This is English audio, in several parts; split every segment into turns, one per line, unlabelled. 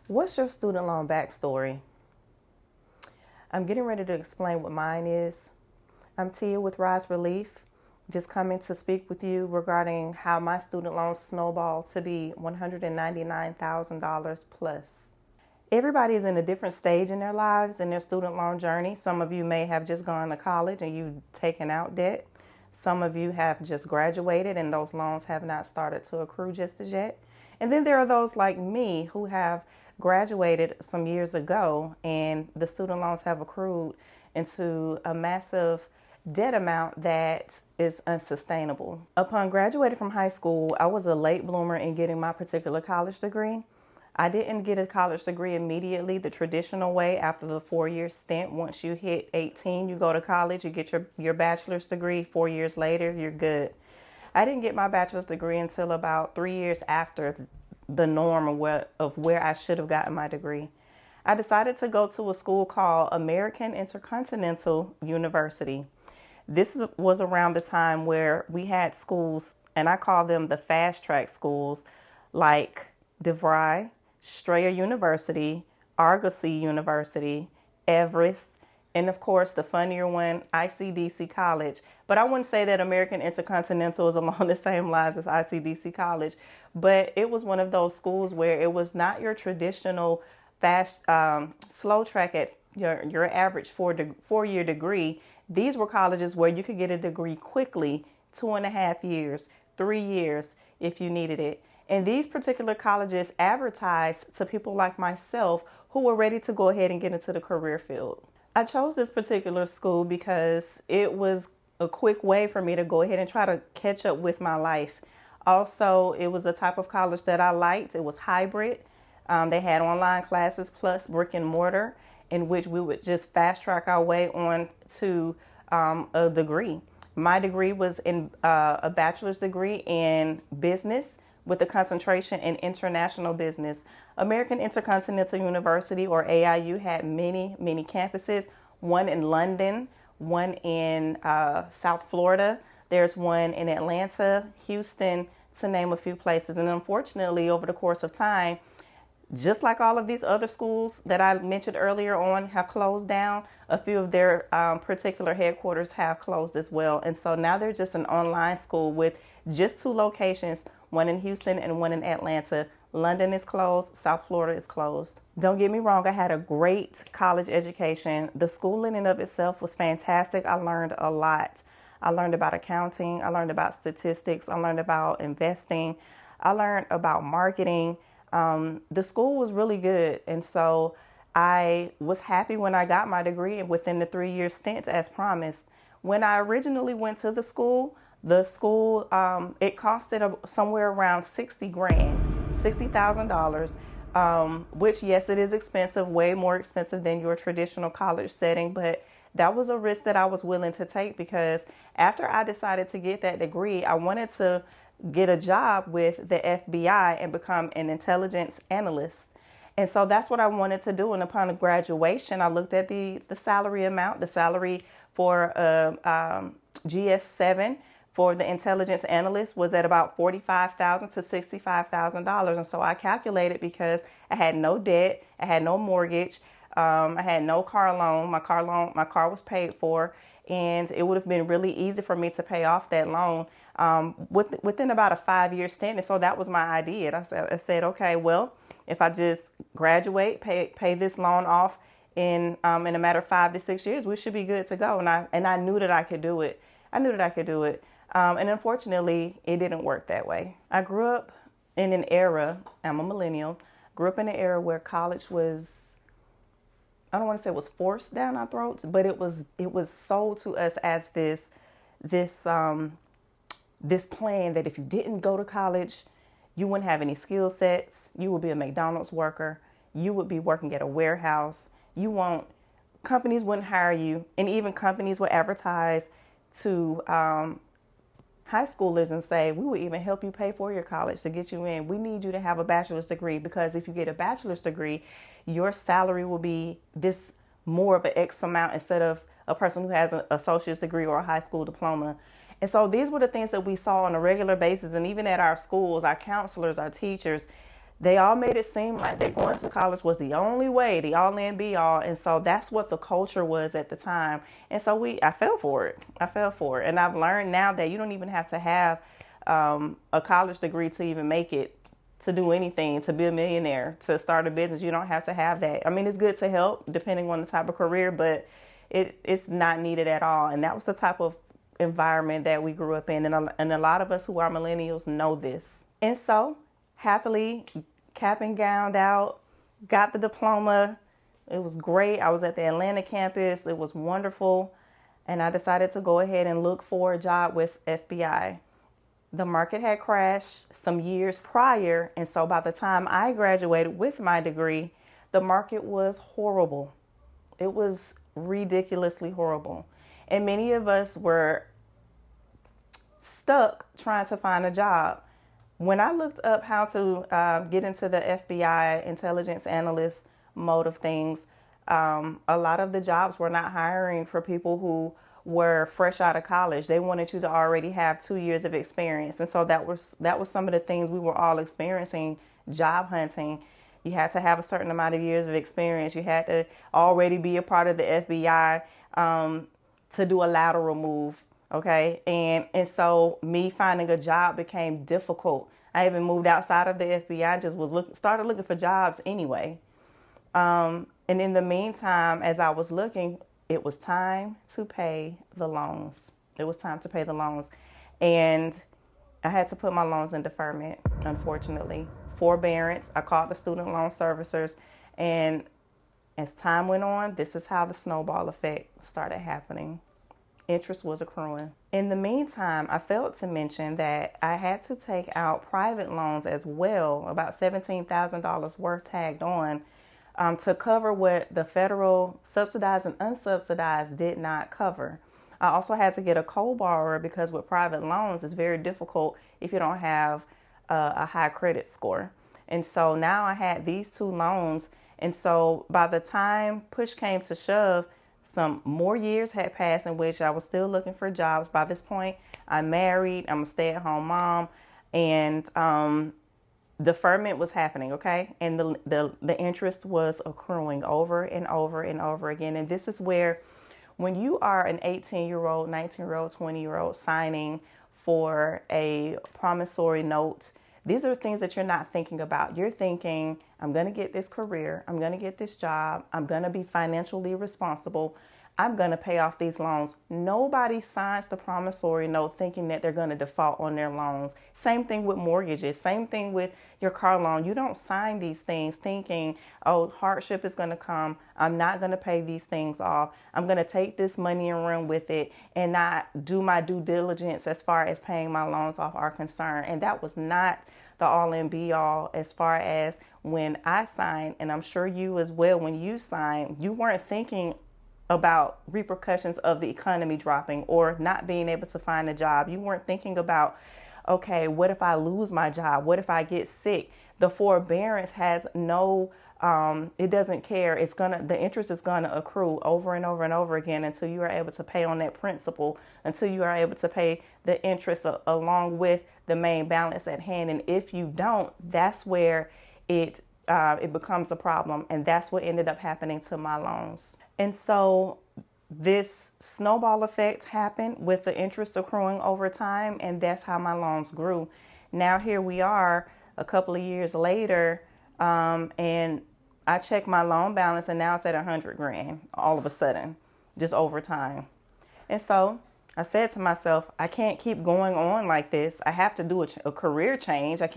What's your student loan backstory? I'm getting ready to explain what mine is. I'm Tia with RiseRelief, just coming to speak with you regarding how my student loans snowballed to be $199,000 plus. Everybody is in a different stage in their lives, in their student loan journey. Some of you may have just gone to college and you've taken out debt. Some of you have just graduated and those loans have not started to accrue just as yet. And then there are those like me who have graduated some years ago and the student loans have accrued into a massive debt amount that is unsustainable. Upon graduating from high school, I was a late bloomer in getting my particular college degree. I didn't get a college degree immediately the traditional way after the 4-year stint. Once you hit 18, you go to college, you get your bachelor's degree. 4 years later, you're good. I didn't get my bachelor's degree until about 3 years after the norm of where I should have gotten my degree. I decided to go to a school called American Intercontinental University. This was around the time where we had schools, and I call them the fast track schools, like DeVry, Strayer University, Argosy University, Everest, and of course the funnier one, ICDC College. But I wouldn't say that American Intercontinental is along the same lines as ICDC College, but it was one of those schools where it was not your traditional fast, slow track at your average 4-year degree. These were colleges where you could get a degree quickly, 2.5 years, 3 years if you needed it. And these particular colleges advertised to people like myself who were ready to go ahead and get into the career field. I chose this particular school because it was a quick way for me to go ahead and try to catch up with my life. Also, it was the type of college that I liked. It was hybrid. They had online classes plus brick and mortar, in which we would just fast track our way on to a degree. My degree was in a bachelor's degree in business with a concentration in international business. American Intercontinental University, or AIU, had many, many campuses, one in London, one in South Florida. There's one in Atlanta, Houston, to name a few places. And unfortunately, over the course of time, just like all of these other schools that I mentioned earlier on have closed down, a few of their particular headquarters have closed as well. And so now they're just an online school with just 2 locations, one in Houston and one in Atlanta. London is closed, South Florida is closed. Don't get me wrong, I had a great college education. The school in and of itself was fantastic. I learned a lot. I learned about accounting, I learned about statistics, I learned about investing, I learned about marketing. The school was really good, and so I was happy when I got my degree within the 3-year stint as promised. When I originally went to the school, it costed somewhere around 60 grand, $60,000, which, yes, it is expensive, way more expensive than your traditional college setting, but that was a risk that I was willing to take because after I decided to get that degree, I wanted to get a job with the FBI and become an intelligence analyst. And so that's what I wanted to do. And upon graduation, I looked at the salary amount. The salary for GS7 for the intelligence analyst was at about $45,000 to $65,000. And so I calculated because I had no debt, I had no mortgage, I had no car loan. My car was paid for, and it would have been really easy for me to pay off that loan within about a 5-year stint. And so that was my idea. I said, okay, well, if I just graduate, pay this loan off in a matter of 5 to 6 years, we should be good to go. And I knew that I could do it. And unfortunately, it didn't work that way. I grew up in an era, I'm a millennial, grew up in an era where college was, I don't want to say it was forced down our throats, but it was sold to us as this plan that if you didn't go to college, you wouldn't have any skill sets. You would be a McDonald's worker. You would be working at a warehouse. Companies wouldn't hire you, and even companies would advertise to high schoolers and say, we will even help you pay for your college to get you in. We need you to have a bachelor's degree because if you get a bachelor's degree, your salary will be this more of an X amount instead of a person who has an associate's degree or a high school diploma. And so these were the things that we saw on a regular basis. And even at our schools, our counselors, our teachers, they all made it seem like they going to college was the only way, the all in be all. And so that's what the culture was at the time. And so I fell for it. I fell for it. And I've learned now that you don't even have to have a college degree to even make it, to do anything, to be a millionaire, to start a business. You don't have to have that. I mean, it's good to help depending on the type of career, but it's not needed at all. And that was the type of environment that we grew up in. And a lot of us who are millennials know this. And so happily cap and gowned out, got the diploma. It was great. I was at the Atlanta campus. It was wonderful. And I decided to go ahead and look for a job with FBI. The market had crashed some years prior. And so by the time I graduated with my degree, the market was horrible. It was ridiculously horrible. And many of us were stuck trying to find a job. When I looked up how to get into the FBI intelligence analyst mode of things, a lot of the jobs were not hiring for people who were fresh out of college. They wanted you to already have 2 years of experience. And so that was some of the things we were all experiencing, job hunting. You had to have a certain amount of years of experience. You had to already be a part of the FBI to do a lateral move. Okay. And so me finding a job became difficult. I even moved outside of the FBI, just started looking for jobs anyway. And in the meantime, as I was looking, it was time to pay the loans. It was time to pay the loans. And I had to put my loans in deferment, unfortunately. Forbearance. I called the student loan servicers. And as time went on, this is how the snowball effect started happening. Interest was accruing. In the meantime, I failed to mention that I had to take out private loans as well, about $17,000 worth tagged on, to cover what the federal subsidized and unsubsidized did not cover. I also had to get a co-borrower because with private loans, it's very difficult if you don't have a high credit score. And so now I had these two loans. And so by the time push came to shove, some more years had passed in which I was still looking for jobs. By this point, I'm married. I'm a stay-at-home mom. And deferment was happening, okay? And the interest was accruing over and over and over again. And this is where when you are an 18-year-old, 19-year-old, 20-year-old signing for a promissory note, these are things that you're not thinking about. You're thinking, I'm going to get this career. I'm going to get this job. I'm going to be financially responsible. I'm going to pay off these loans. Nobody signs the promissory note thinking that they're going to default on their loans. Same thing with mortgages. Same thing with your car loan. You don't sign these things thinking, oh, hardship is going to come. I'm not going to pay these things off. I'm going to take this money and run with it and not do my due diligence as far as paying my loans off are concerned. And that was not the all in be all as far as when I signed, and I'm sure you as well, when you signed, you weren't thinking about repercussions of the economy dropping or not being able to find a job. You weren't thinking about, okay, what if I lose my job? What if I get sick? The forbearance has no, it doesn't care. The interest is gonna accrue over and over and over again until you are able to pay on that principal, until you are able to pay the interest along with the main balance at hand. And if you don't, that's where it becomes a problem. And that's what ended up happening to my loans. And so this snowball effect happened with the interest accruing over time, and that's how my loans grew. Now here we are a couple of years later, and I checked my loan balance, and now it's at $100,000 all of a sudden, just over time. And so I said to myself, I can't keep going on like this. I have to do a career change. I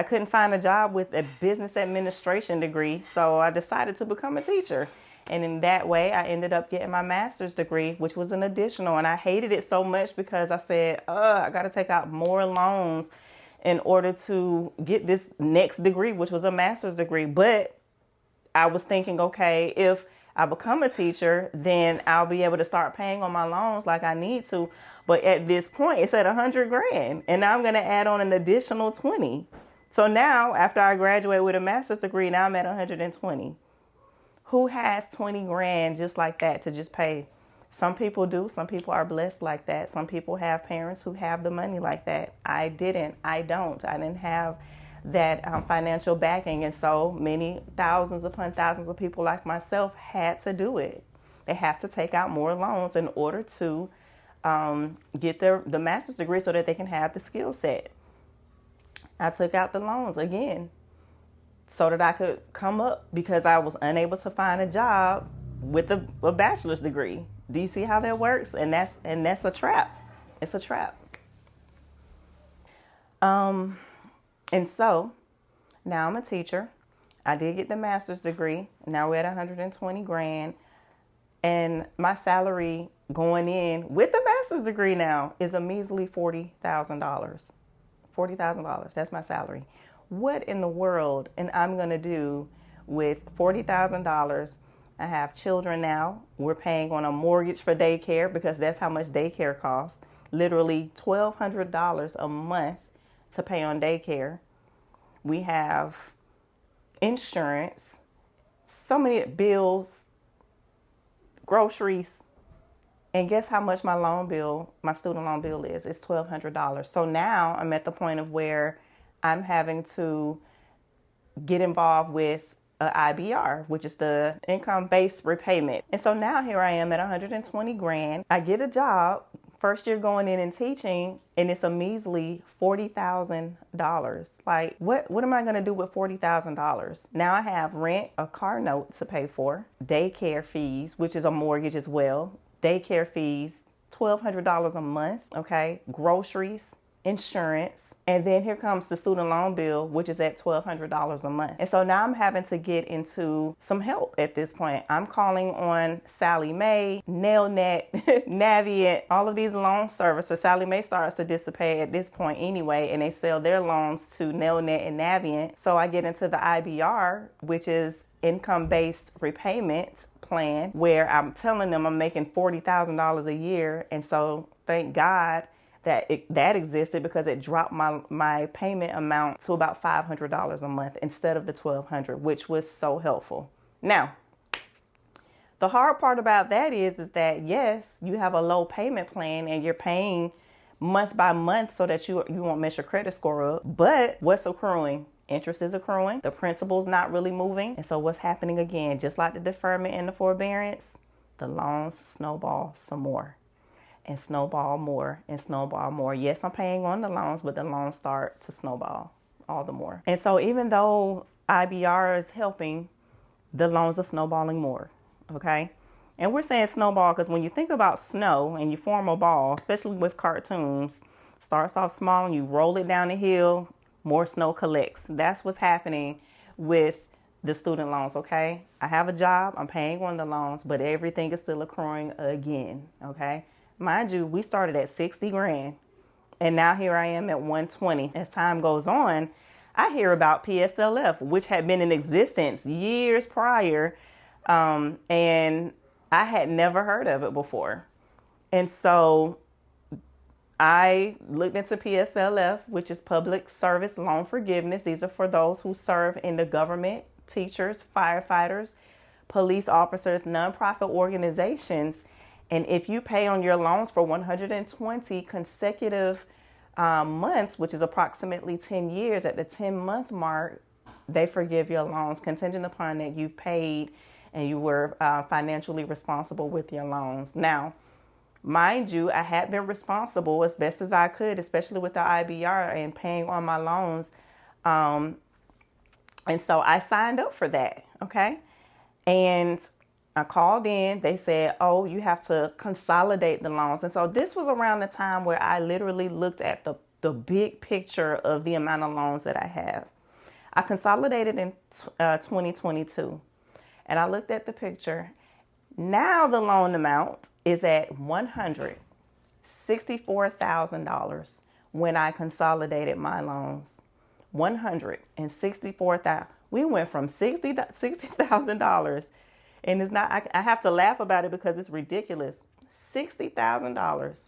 couldn't find a job with a business administration degree, so I decided to become a teacher. And in that way, I ended up getting my master's degree, which was an additional. And I hated it so much because I said, I got to take out more loans in order to get this next degree, which was a master's degree. But I was thinking, okay, if I become a teacher, then I'll be able to start paying on my loans like I need to. But at this point, it's at $100,000. And now I'm going to add on an additional 20. So now, after I graduate with a master's degree, now I'm at 120. Who has 20 grand just like that to just pay? Some people do. Some people are blessed like that. Some people have parents who have the money like that. I didn't. I don't. I didn't have that financial backing. And so many thousands upon thousands of people like myself had to do it. They have to take out more loans in order to get the master's degree so that they can have the skill set. I took out the loans again so that I could come up because I was unable to find a job with a bachelor's degree. Do you see how that works? And that's a trap. It's a trap. And so now I'm a teacher. I did get the master's degree. Now we're at 120 grand. And my salary going in with the master's degree now is a measly $40,000. $40,000. That's my salary. What in the world am I going to do with $40,000? I have children now. We're paying on a mortgage for daycare because that's how much daycare costs. Literally $1,200 a month to pay on daycare. We have insurance, so many bills, groceries, and guess how much my student loan bill is? It's $1,200. So now I'm at the point of where I'm having to get involved with IBR, which is the income-based repayment. And so now here I am at 120 grand. I get a job, first year going in and teaching, and it's a measly $40,000. Like, what am I going to do with $40,000? Now I have rent, a car note to pay for, daycare fees, which is a mortgage as well, daycare fees, $1,200 a month, okay, groceries, insurance, and then here comes the student loan bill, which is at $1,200 a month. And so now I'm having to get into some help at this point. I'm calling on Sally Mae, NailNet, Navient, all of these loan services. Sally Mae starts to dissipate at this point anyway, and they sell their loans to NailNet and Navient. So I get into the IBR, which is income-based repayment plan, where I'm telling them I'm making $40,000 a year. And so thank God that existed because it dropped my payment amount to about $500 a month instead of the $1,200, which was so helpful. Now, the hard part about that is that yes, you have a low payment plan and you're paying month by month so that you won't mess your credit score up. But what's accruing? Interest is accruing. The principal's not really moving. And so what's happening again? Just like the deferment and the forbearance, the loans snowball some more. And snowball more and snowball more. Yes, I'm paying on the loans, but the loans start to snowball all the more. And so even though IBR is helping, the loans are snowballing more, okay? And we're saying snowball because when you think about snow and you form a ball, especially with cartoons, starts off small and you roll it down the hill, more snow collects. That's what's happening with the student loans, okay? I have a job, I'm paying on the loans, but everything is still accruing again, okay? Mind you, we started at 60 grand and now here I am at 120. As time goes on, I hear about PSLF, which had been in existence years prior, and I had never heard of it before. And so I looked into PSLF, which is Public Service Loan Forgiveness. These are for those who serve in the government, teachers, firefighters, police officers, nonprofit organizations. And if you pay on your loans for 120 consecutive months, which is approximately 10 years, at the 10-month mark, they forgive your loans contingent upon that you've paid and you were financially responsible with your loans. Now, mind you, I had been responsible as best as I could, especially with the IBR and paying on my loans. And so I signed up for that, okay? And I called in, they said, oh, you have to consolidate the loans. And so this was around the time where I literally looked at the big picture of the amount of loans that I have. I consolidated in 2022 and I looked at the picture. Now the loan amount is at $164,000 when I consolidated my loans. $164,000. We went from $60,000. And it's not, I have to laugh about it because it's ridiculous. $60,000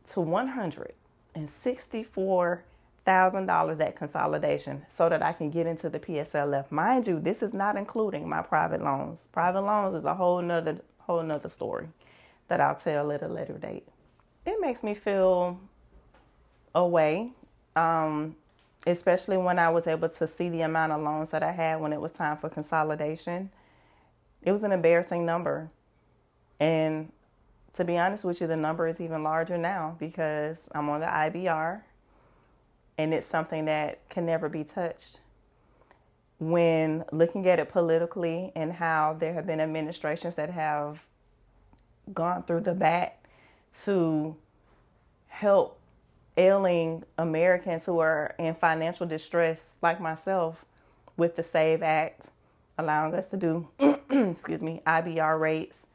to $164,000 at consolidation so that I can get into the PSLF. Mind you, this is not including my private loans. Private loans is a whole nother story that I'll tell at a later date. It makes me feel a way. especially when I was able to see the amount of loans that I had when it was time for consolidation. It was an embarrassing number. And to be honest with you, the number is even larger now because I'm on the IBR and it's something that can never be touched. When looking at it politically and how there have been administrations that have gone through the bat to help ailing Americans who are in financial distress like myself with the SAVE Act, allowing us to do, excuse me, IBR rates,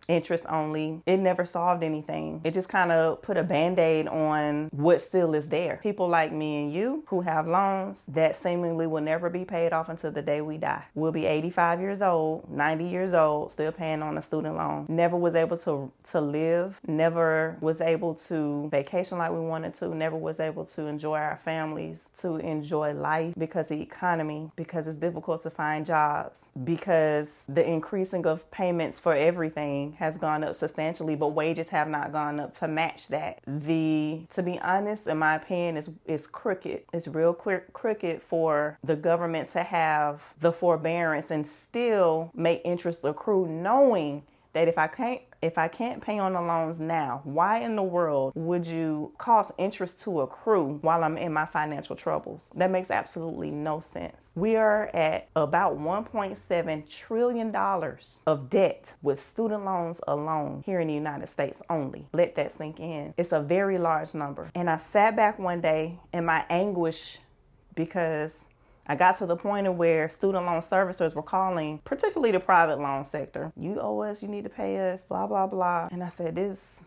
interest only. It never solved anything. It just kind of put a Band-Aid on what still is there. People like me and you who have loans that seemingly will never be paid off until the day we die. We'll be 85 years old, 90 years old, still paying on a student loan. Never was able to live, never was able to vacation like we wanted to, never was able to enjoy our families, to enjoy life because the economy, because it's difficult to find jobs, because the increasing of payments for everything has gone up substantially, but wages have not gone up to match that. To be honest, in my opinion, is crooked. It's real crooked for the government to have the forbearance and still make interest accrue, knowing that if I can't pay on the loans now, why in the world would you cause interest to accrue while I'm in my financial troubles? That makes absolutely no sense. We are at about $1.7 trillion of debt with student loans alone here in the United States only. Let that sink in. It's a very large number. And I sat back one day in my anguish because I got to the point of where student loan servicers were calling, particularly the private loan sector. You owe us, you need to pay us, blah, blah, blah. And I said, this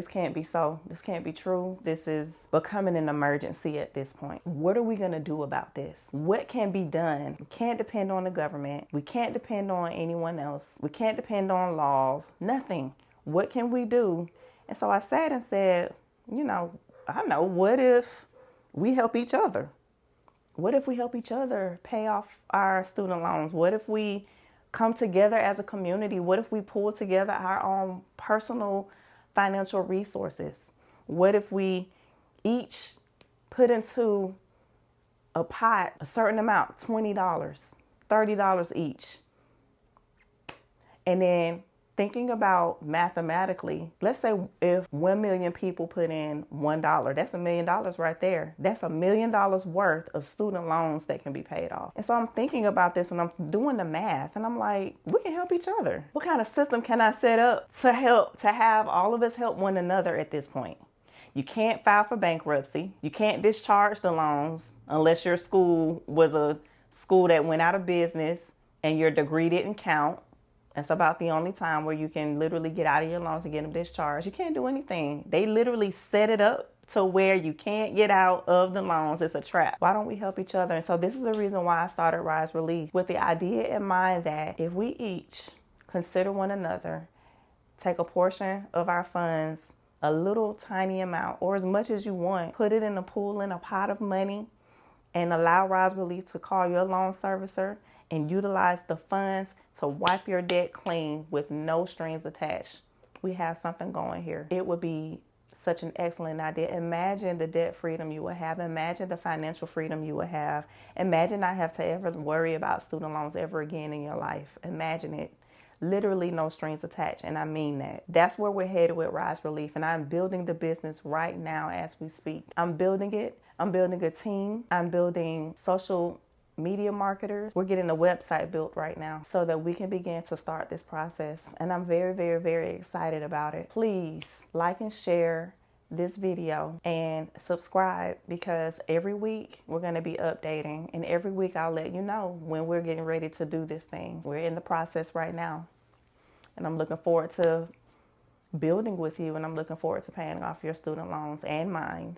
can't be so. This can't be true. This is becoming an emergency at this point. What are we going to do about this? What can be done? We can't depend on the government. We can't depend on anyone else. We can't depend on laws. Nothing. What can we do? And so I sat and said, what if we help each other? What if we help each other pay off our student loans? What if we come together as a community? What if we pull together our own personal financial resources? What if we each put into a pot a certain amount, $20, $30 each? And then thinking about mathematically, let's say if 1 million people put in $1, that's $1 million right there. That's $1 million worth of student loans that can be paid off. And so I'm thinking about this and I'm doing the math and I'm like, we can help each other. What kind of system can I set up to have all of us help one another at this point? You can't file for bankruptcy. You can't discharge the loans unless your school was a school that went out of business and your degree didn't count. That's about the only time where you can literally get out of your loans and get them discharged. You can't do anything. They literally set it up to where you can't get out of the loans. It's a trap. Why don't we help each other? And so this is the reason why I started RiseRelief, with the idea in mind that if we each consider one another, take a portion of our funds, a little tiny amount, or as much as you want, put it in a pool, in a pot of money, and allow RiseRelief to call your loan servicer and utilize the funds to wipe your debt clean with no strings attached. We have something going here. It would be such an excellent idea. Imagine the debt freedom you would have. Imagine the financial freedom you would have. Imagine not have to ever worry about student loans ever again in your life. Imagine it. Literally no strings attached, and I mean that. That's where we're headed with RiseRelief, and I'm building the business right now as we speak. I'm building it. I'm building a team. I'm building social media marketers. We're getting a website built right now so that we can begin to start this process. And I'm very, very, very excited about it. Please like and share this video and subscribe, because every week we're going to be updating, and every week I'll let you know when we're getting ready to do this thing. We're in the process right now, and I'm looking forward to building with you, and I'm looking forward to paying off your student loans and mine.